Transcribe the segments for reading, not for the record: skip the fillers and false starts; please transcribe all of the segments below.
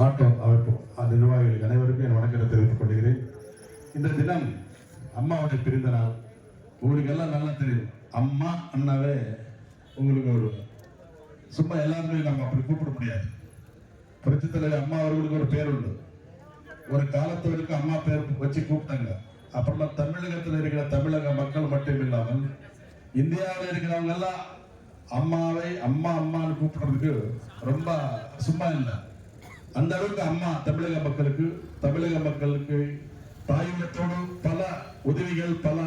Auto அமைப்பு நிர்வாகிகள் அனைவருக்கும் என் வணக்கத்தை தெரிவித்துக் கொள்கிறேன். இந்த தினம் அம்மாவுடைய பிறந்த நாள். உங்களுக்கு எல்லாம் நல்லா தெரியும், அம்மா அண்ணாவே உங்களுக்கு ஒரு சும்மா எல்லாருமே நம்ம அப்படி கூப்பிட முடியாது. புரட்சித் தலைவர் அம்மா அவர்களுக்கு ஒரு பேர் உண்டு. ஒரு காலத்தவருக்கு அம்மா பேர் வச்சு கூப்பிட்டாங்க. அப்புறமா தமிழகத்தில் இருக்கிற தமிழக மக்கள் மட்டும் இல்லாமல் இந்தியாவில் இருக்கிறவங்க எல்லாம் அம்மாவை அம்மா அம்மான்னு கூப்பிடுறதுக்கு ரொம்ப சும்மா இல்லை. அந்த அளவுக்கு அம்மா தமிழக மக்களுக்கு தாயுள்ளத்தோடு பல உதவிகள், பல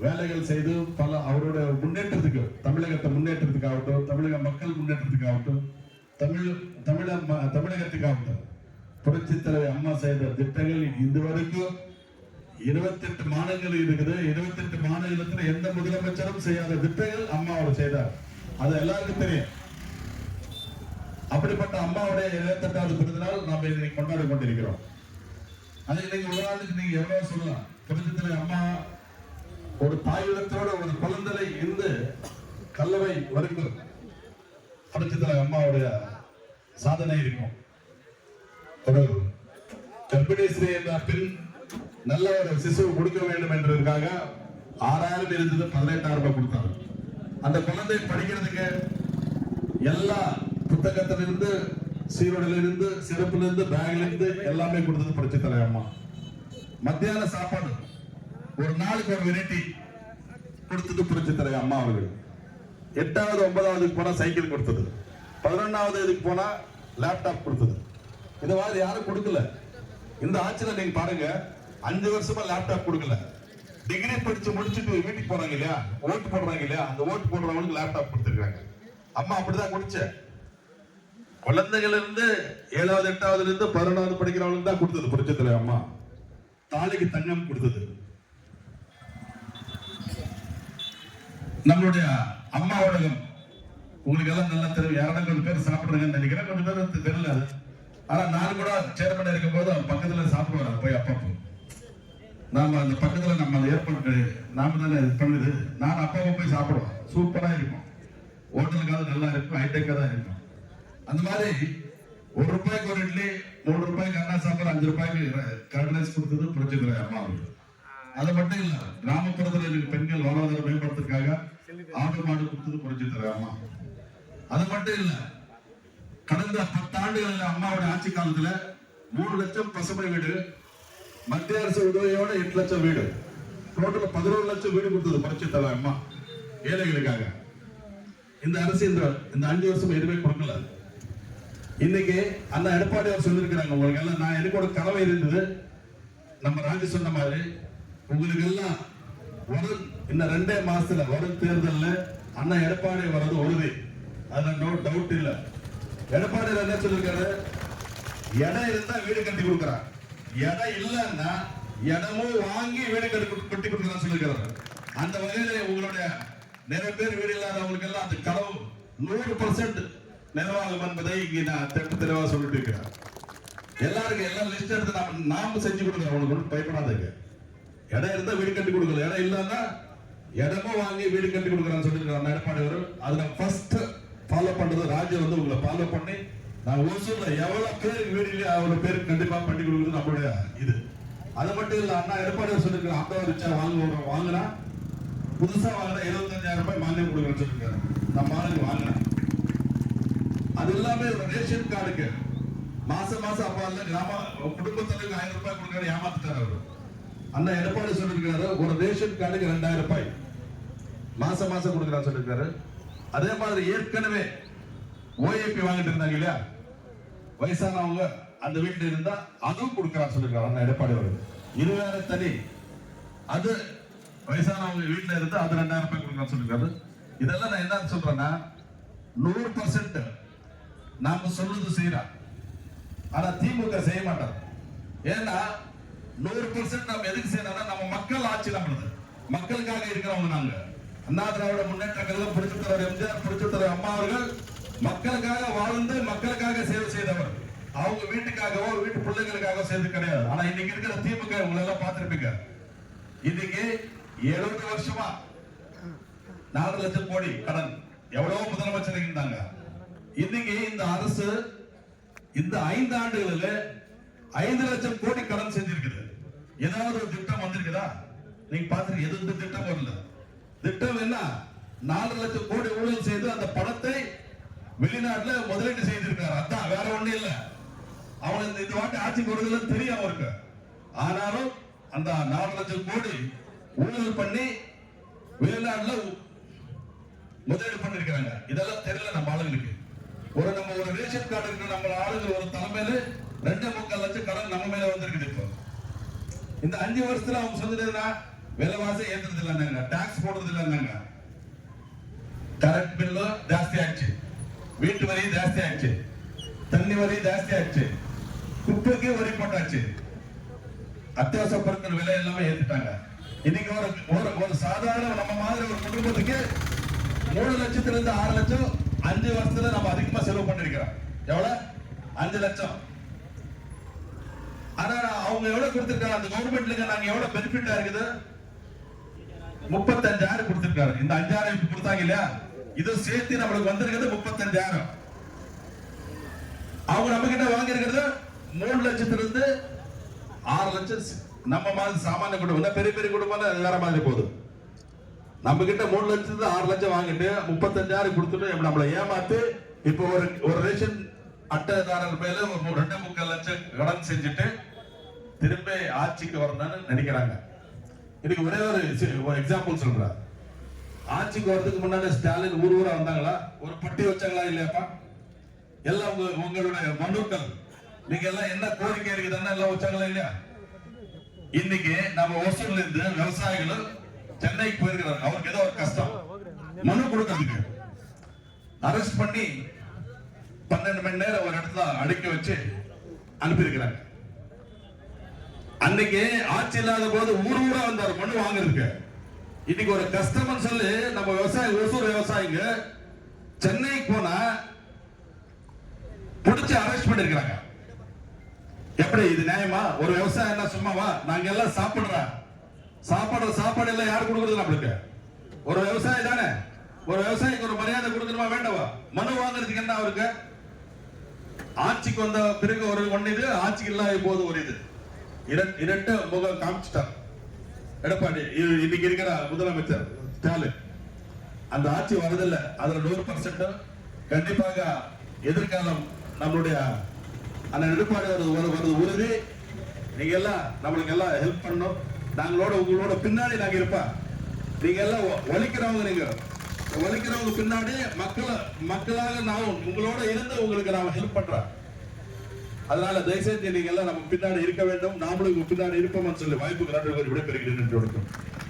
வேலைகள் செய்து பல அவருடைய முன்னேற்றத்துக்கு, தமிழகத்தை முன்னேற்றத்துக்காகட்டும், தமிழக மக்கள் முன்னேற்றத்துக்காகட்டும், தமிழகத்துக்காகட்டும் புரட்சித் தலைவர் அம்மா செய்த திட்டங்கள் இதுவரைக்கும் 28 மாநிலங்கள் இருக்குது. 28 மாநிலத்தில் எந்த முதலமைச்சரும் செய்யாத திட்டங்கள் அம்மாவோட செய்தார். அது எல்லாருக்கும் தெரியும். அப்படிப்பட்ட அம்மாவுடைய 28வது பிறந்த நாள் நாம் இன்னைக்கு கொண்டாடி கொண்டிருக்கிறோம். அதுக்கு நீங்க ஒரு நாளுக்கு நீங்க எவ்வளவு சொல்லலாம். புரட்சித் தலைவர் அம்மா ஒரு தாயுள்ளத்தோட ஒரு குழந்தை இருந்து கல்லவை வரைக்கும் புரட்சித் தலைவர் அம்மாவுடைய சாதனை இருக்கும். ஒரு கர்ப்பிணி ஸ்ரீ என்ற பெண் நல்ல ஒரு சிசு கொடுக்க வேண்டும் என்பதற்காக 6000 இருந்தது 18,000 கொடுத்தாங்க. அந்த குழந்தை படிக்கிறதுக்கு எல்லா புத்தகத்திலிருந்து, சீருடையிலிருந்து, சிறப்பிலிருந்து, பேக்லிருந்து எல்லாமே கொடுத்தது புரட்சித் தலைவர் அம்மா. மத்தியான சாப்பாடு ஒரு நாளுக்கு ஒரு வெரைட்டி கொடுத்தது புரட்சித் தலைவர் அம்மா அவர்கள். 8வது 9வது போனா சைக்கிள் கொடுத்தது. 11வது இதுக்கு போனா லேப்டாப் கொடுத்தது. இந்த மாதிரி யாரும் கொடுக்கல. இந்த ஆட்சியில நீங்க பாருங்க, 5 வருஷமா லேப்டாப் கொடுக்கல. டிகிரி படிச்சு முடிச்சுட்டு வீட்டுக்கு போறாங்க இல்லையா, ஓட்டு போடுறாங்க இல்லையா, அந்த ஓட்டு போடுறவங்களுக்கு லேப்டாப் கொடுத்துருக்காங்க. அம்மா அப்படிதான் கொடுச்ச. குழந்தைகள் இருந்து 7வது 8வது இருந்து 11வது படிக்கிறவங்களுக்கு தான் கொடுத்தது புரட்சித் தலைவர் அம்மா. தாலிக்கு தங்கம் கொடுத்தது. நம்மளுடைய அம்மா உலகம் உங்களுக்கு எல்லாம் நல்லா தெரியும். யாரும் கொஞ்சம் பேர் சாப்பிடுறீங்கன்னு நினைக்கிறேன், கொஞ்சம் பேர் தெரியல. ஆனா நான் கூட சேர்மன் இருக்கும் போது அவன் பக்கத்துல சாப்பிடுவாங்க போய் அப்பப்போ. நாம அந்த பக்கத்துல நம்ம அதை ஏற்பாடு நாம தானே இது பண்ணுது. நான் அப்பப்போ போய் சாப்பிடுவோம். சூப்பரா இருக்கும். ஹோட்டலுக்காவது நல்லா இருக்கும், ஹைடெக்கா தான் இருக்கும். அந்த மாதிரி 1 ரூபாய்க்கு ஒரு இட்லி, 3 ரூபாய்க்கு அண்ணா சாப்பாடு, 5 ரூபாய்க்கு கர்ட் ரைஸ் கொடுத்தது புரட்சித் தலைவர் அம்மா அவர்கள். அது மட்டும் இல்ல, கிராமப்புறத்தில் இருக்கிற பெண்கள் வாழ்வாதார மேம்படுத்துறதுக்காக ஆடு மாடு கொடுத்தது புரட்சித் தலைவர் அம்மா. அது மட்டும் இல்ல, கடந்த 10 ஆண்டுகள் அம்மாவோட ஆட்சி காலத்துல 3 லட்சம் பசுமை வீடு, மத்திய அரசு உதவியோட 8 லட்சம் வீடு, டோட்டல் 11 லட்சம் வீடு கொடுத்தது புரட்சித் தலைவர் அம்மா ஏழைகளுக்காக. இந்த அரசு இந்த 5 வருஷம் எதுவுமே கொடுக்கல. இன்னைக்கு அண்ணா எடப்பாடி அவர் சொல்லியிருக்கிறாங்க, உங்களுக்கு எல்லாம் நான் எனக்கு ஒரு கனவு இருந்தது. நம்ம ராஜி சொன்ன மாதிரி உங்களுக்கு எல்லாம் வரும் இன்னும் 2 மாசத்துல வரும் தேர்தலில் அண்ணா எடப்பாடி வர்றது உறுதி. அதுல நோ டவுட் இல்ல. எடப்பாடி என்ன சொல்லிருக்காரு, இடம் இருந்தா வீடு கட்டி கொடுக்கிறார், இடம் இல்லைன்னா இடமும் வாங்கி வீடு கட்டி கொடுக்கிறான்னு சொல்லிருக்காரு. அந்த வகையில உங்களுடைய நிறைய பேர் வீடு இல்லாதவங்களுக்கு எல்லாம் அந்த கனவு 100% நிறைவாகும் என்பதை இங்க நான் தெளிவாக சொல்லிட்டு இருக்கிறேன். எல்லாருக்கும் எல்லாம் லிஸ்ட் எடுத்து நாம செஞ்சு கொடுக்குறோம். அவங்களுக்கு பயப்படாதீங்க. இடம் இருந்தா வீடு கட்டி கொடுக்கல, இடம் இல்லைன்னா இடமும் வாங்கி வீடு கட்டி கொடுக்குறான்னு சொல்லிருக்காங்க எடப்பாடி அவர். அதுல ஃபர்ஸ்ட் ஃபாலோ பண்றது ராஜ்யம் வந்து உங்களை ஃபாலோ பண்ணி நான் ஓசூர்ல எவ்வளவு பேருக்கு வீடு இல்லையா அவ்வளவு பேருக்கு கண்டிப்பா பண்ணி கொடுக்குறது நம்மளுடைய இது. அது மட்டும் இல்ல, அண்ணா எடப்பாடி சொல்லிருக்காங்க 50 லட்சம் வாங்கினா புதுசா வாங்கினா 75,000 ரூபாய் மானியம் கொடுக்குறேன்னு சொல்லிருக்காரு. நம்ம ஆளுக்கு வாங்கினேன். அது எல்லாமே ரேஷன் கார்டுக்கு மாசம் அப்பா இல்ல கிராம குடும்பத்திற்கு 1000 ரூபாய் கொடுக்கற ஏமாத்துட்டாரு அவரு. அண்ணா எடப்பாடி சொல்லிருக்காரு, ஒரு ரேஷன் கார்டுக்கு 2000 ரூபாய் மாசம் கொடுக்கறான்னு சொல்லிருக்காரு. அதே மாதிரி ஏற்கனவே ஓஏபி வாங்கிட்டு இருந்தாங்க இல்லையா, வயசானவங்க அந்த வீட்டுல இருந்தா அதுவும் கொடுக்கறான்னு சொல்லிருக்காரு அண்ணா எடப்பாடி அவரு. இது வேற தனி. அது வயசானவங்க வீட்டுல இருந்தா அது 2000 ரூபாய் கொடுக்கறான்னு சொல்லிருக்காரு. இதெல்லாம் நான் என்ன சொல்றேன்னா 100% நாம சொல்றது செய்யறோம். ஆனா திமுக செய்ய மாட்டார். ஏன்னா 100% நம்ம எதுக்கு செய்யறோம்னா நம்ம மக்கள் ஆட்சி நம்மளது, மக்களுக்காக இருக்கிறவங்க நாங்க. அண்ணா திராவிட முன்னேற்ற கழகம் புரட்சித் தலைவர் எம்ஜிஆர், புரட்சித் தலைவர் அம்மா அவர்கள் மக்களுக்காக வாழ்ந்து மக்களுக்காக சேவை செய்தவர். அவங்க வீட்டுக்காகவோ வீட்டு பிள்ளைகளுக்காக செய்து கிடையாது. ஆனா இன்னைக்கு இருக்கிற திமுக உங்களை எல்லாம் பார்த்திருப்பீங்க. இன்னைக்கு 70 வருஷமா 4 லட்சம் கோடி கடன் எவ்வளவு முதலமைச்சர் இருந்தாங்க. இன்னைக்கு இந்த அரசு இந்த 5 ஆண்டுகளில் 5 லட்சம் கோடி கடன் செஞ்சிருக்குது. ஏதாவது ஒரு திட்டம் வந்திருக்குதா? நீங்க பாத்துருக்க எது திட்டம் வரல. திட்டம் என்ன? 4 லட்சம் கோடி ஊழல் செய்து அந்த பணத்தை வெளிநாட்டுல முதலீடு செய்திருக்காரு. அதான், வேற ஒண்ணு இல்ல. அவனுக்கு இந்த வாட்டி ஆட்சிக்கு வருவதில்லை தெரியும் அவருக்கு. ஆனாலும் அந்த 4 லட்சம் கோடி ஊழல் பண்ணி வெளிநாட்டுல முதலீடு பண்ணிருக்காங்க. இதெல்லாம் தெரியல நம்ம ஆளுங்களுக்கு. நம்ம ஒரு ரேஷன் கார்டு இருக்கிற நம்ம ஆளுங்க ஒரு தலைமையில 2.25 லட்சம் கடன் நம்ம மேல வந்திருக்குது. இப்போ இந்த 5 வருஷத்துல அவங்க சொன்னதுன்னா விலைவாசி ஏற்றுறது இல்லைன்னாங்க, டாக்ஸ் போடுறது இல்லைன்னாங்க, கரண்ட் பில்லு ஜாஸ்தி ஆச்சு, வீட்டு வரி ஜாஸ்தி ஆச்சு, தண்ணி வரி ஜாஸ்தி ஆச்சு, குப்பைக்கு வரி போட்டாச்சு, அத்தியாவசிய பொருட்கள் விலை எல்லாமே ஏத்துட்டாங்க. இன்னைக்கு ஒரு சாதாரண நம்ம மாதிரி ஒரு குடும்பத்துக்கு 3 லட்சத்துல இருந்து 6 லட்சம் 5 வருஷத்துல நம்ம அதிகமா செலவு பண்ணிருக்கிறோம். எவ்வளவு? 5 லட்சம். ஆனா அவங்க எவ்வளவு கொடுத்திருக்காங்க? அந்த கவர்மெண்ட்ல நாங்க எவ்வளவு பெனிஃபிட்டா இருக்குது? 35,000 கொடுத்திருக்காரு. இந்த 5,000 கொடுத்தாங்க இல்லையா, இது சேர்த்து நம்மளுக்கு வந்திருக்கிறது 35,000. அவங்க நம்ம கிட்ட வாங்கி இருக்கிறது 3 லட்சத்துல இருந்து 6 லட்சம். நம்ம மாதிரி சாமானிய குடும்பம், பெரிய பெரிய குடும்பம் வேற மாதிரி போகுது. நம்ம கிட்ட 3 லட்சத்துல 6 லட்சம் வாங்கிட்டு 35,000 கொடுத்துட்டு நம்மளை ஏமாத்து இப்போ ஒரு ரேஷன் அட்டைதாரர் மேல 2.25 லட்சம் கடன் செஞ்சுட்டு திரும்ப ஆட்சிக்கு வரணும்னு நினைக்கிறாங்க. இதுக்கு ஒரே ஒரு எக்ஸாம்பிள் சொல்றேன். ஆட்சிக்கு வரதுக்கு முன்னாடி ஸ்டாலின் ஊரா வந்தாங்களா? ஒரு பட்டி வச்சாங்களா இல்லையாப்பா? எல்லாம் உங்களுடைய மனுக்கள், நீங்க எல்லாம் என்ன கோரிக்கை இருக்குதுன்னு எல்லாம் வச்சாங்களா இல்லையா? இன்னைக்கு நம்ம ஒசூர்ல இருந்து விவசாயிகள் சென்னைக்கு போயிருக்கிறாங்க. அவருக்கு ஏதோ ஒரு கஷ்டம், மனு கொடுக்கறதுக்கு அரெஸ்ட் பண்ணி 12 மணி நேரம் ஒரு இடத்துல அடக்கி வச்சு அனுப்பியிருக்கிறாங்க. அன்னைக்கு ஆட்சி இல்லாத போது ஊரா வந்தார் மனு வாங்குறதுக்கு. இன்னைக்கு ஒரு கஷ்டம்னு சொல்லி நம்ம விவசாயி, ஒசூர் விவசாயிங்க சென்னைக்கு போனா பிடிச்சு அரெஸ்ட் பண்ணிருக்கிறாங்க. எப்படி இது நியாயமா? ஒரு விவசாயம் என்ன சும்மாவா? நாங்க எல்லாம் சாப்பாடு எல்லாம் யாரு கொடுக்குறது? நம்மளுக்கு ஒரு விவசாயி தானே. ஒரு விவசாயிக்கு ஒரு மரியாதை கொடுக்கணுமா வேண்டாவா? மனு வாங்குறதுக்கு என்ன அவருக்கு? ஆட்சிக்கு வந்த பிறகு ஒன்னு இது, ஆட்சிக்கு இல்லாத போது ஒரு இது. இரண்டு முகம் காமிச்சிட்டார் எடப்பாடி. இன்னைக்கு இருக்கிற முதலமைச்சர் ஸ்டாலின். அந்த ஆட்சி வரதில்லை. அதுல 100% கண்டிப்பாக எதிர்காலம் நம்மளுடைய அந்த எடப்பாடி வருது உறுதி. நீங்க எல்லாம் நம்மளுக்கு எல்லாம் ஹெல்ப் பண்ணணும். உங்களோட பின்னாடி நாங்க இருப்பா. நீங்க எல்லாம் ஒழிக்கிறவங்க பின்னாடி மக்களாக நான் உங்களோட இருந்து உங்களுக்கு நான் ஹெல்ப் பண்றேன். அதனால தயவுசெய்து நீங்க எல்லாம் நம்ம பின்னாடி இருக்க வேண்டும். நாமளும் பின்னாடி இருப்போம்னு சொல்லி வாய்ப்புக்கு நன்றி விடைபெறுகிறேன்.